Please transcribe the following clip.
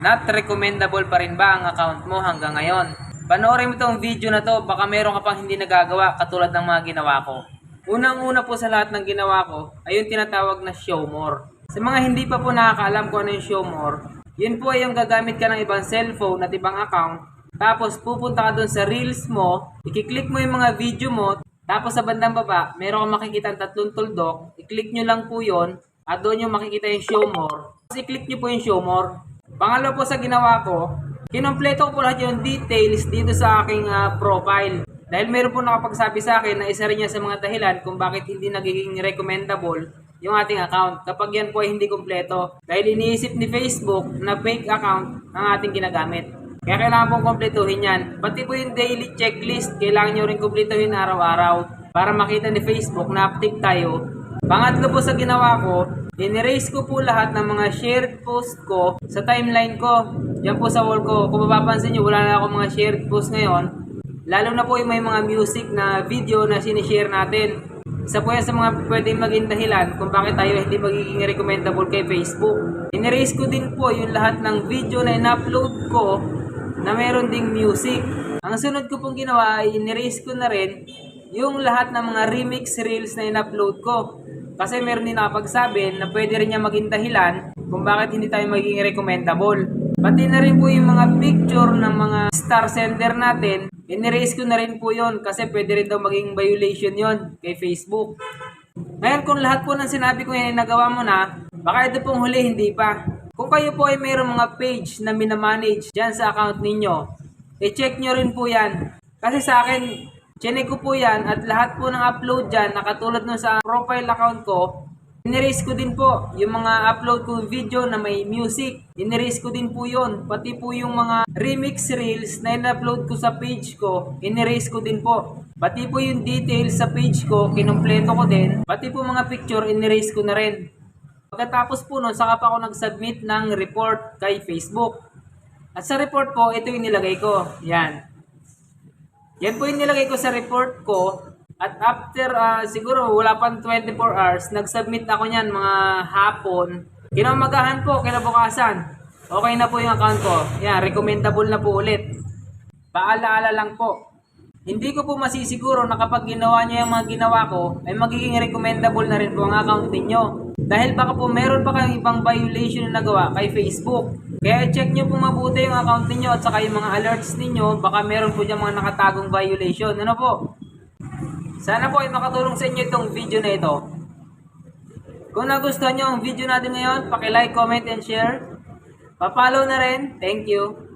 Not recommendable pa rin ba ang account mo hanggang ngayon? Panoorin mo itong video na to, baka meron ka pang hindi nagagawa katulad ng mga ginawa ko. Unang-una po sa lahat ng ginawa ko ay yung tinatawag na show more. Sa mga hindi pa po nakakaalam kung ano yung show more, yun po ay yung gagamit ka ng ibang cellphone at ibang account. Tapos pupunta ka dun sa reels mo, i-click mo yung mga video mo, tapos sa bandang baba, meron kang makikita ang tatlong tuldok, i-click nyo lang po yun, at doon yung makikita yung show more. Tapos i-click nyo po yung show more. Pangalawa po sa ginawa ko, kinompleto ko po lahat yung details dito sa aking profile. Dahil meron po nakapagsabi sa akin na isa rin yan sa mga dahilan kung bakit hindi nagiging recommendable yung ating account kapag yan po ay hindi kumpleto. Dahil iniisip ni Facebook na fake account ang ating ginagamit. Kaya kailangan pong kumpletuhin yan. Pati po yung daily checklist, kailangan nyo rin kumpletuhin araw-araw para makita ni Facebook na update tayo. Pangatlo po sa ginawa ko, in-erase ko po lahat ng mga shared post ko sa timeline ko. Yan po sa wall ko. Kung mapapansin nyo, wala na ako mga shared post ngayon. Lalo na po yung may mga music na video na sinishare natin. Isa po yan sa mga pwedeng maging dahilan kung bakit tayo hindi magiging recommendable kay Facebook. In-erase ko din po yung lahat ng video na in-upload ko na meron ding music. Ang sunod ko pong ginawa ay in-erase ko na rin yung lahat ng mga remix reels na in-upload ko. Kasi meron din nakapagsabi na pwede rin niya maging dahilan kung bakit hindi tayo magiging recommendable. Pati na rin po yung mga picture ng mga star sender natin, in-erase ko na rin po yon kasi pwede rin daw maging violation yon kay Facebook. Ngayon kung lahat po ng sinabi ko yan ay nagawa mo na, baka ito pong huli hindi pa. Kung kayo po ay mayroong mga page na minamanage dyan sa account ninyo, i-check nyo rin po yan. Kasi sa akin, chinek ko po yan at lahat po ng upload dyan, nakatulad nun sa profile account ko, in-erase ko din po yung mga upload ko video na may music. In-erase ko din po yun. Pati po yung mga remix reels na in-upload ko sa page ko, in-erase ko din po. Pati po yung details sa page ko, kinumpleto ko din. Pati po mga picture, in-erase ko na rin. Pagkatapos po nun, saka pa ako nag-submit ng report kay Facebook. At sa report po, ito yung nilagay ko. Yan. Yan po yung nilagay ko sa report ko. At after siguro wala pang 24 hours, nag-submit ako niyan mga hapon. Kinamagahan po, kinabukasan. Okay na po yung account ko. Yan, recommendable na po ulit. Paalaala lang po. Hindi ko po masisiguro na kapag ginawa niyo yung mga ginawa ko, ay magiging recommendable na rin po ang account ninyo. Dahil baka po meron pa kayong ibang violation na nagawa kay Facebook. Kaya check nyo po mabuti yung account ninyo at saka yung mga alerts ninyo. Baka meron po dyan mga nakatagong violation. Ano po? Sana po ay makatulong sa inyo itong video na ito. Kung nagustuhan nyo ang video natin ngayon, paki-like, comment, and share. Pa-follow na rin. Thank you.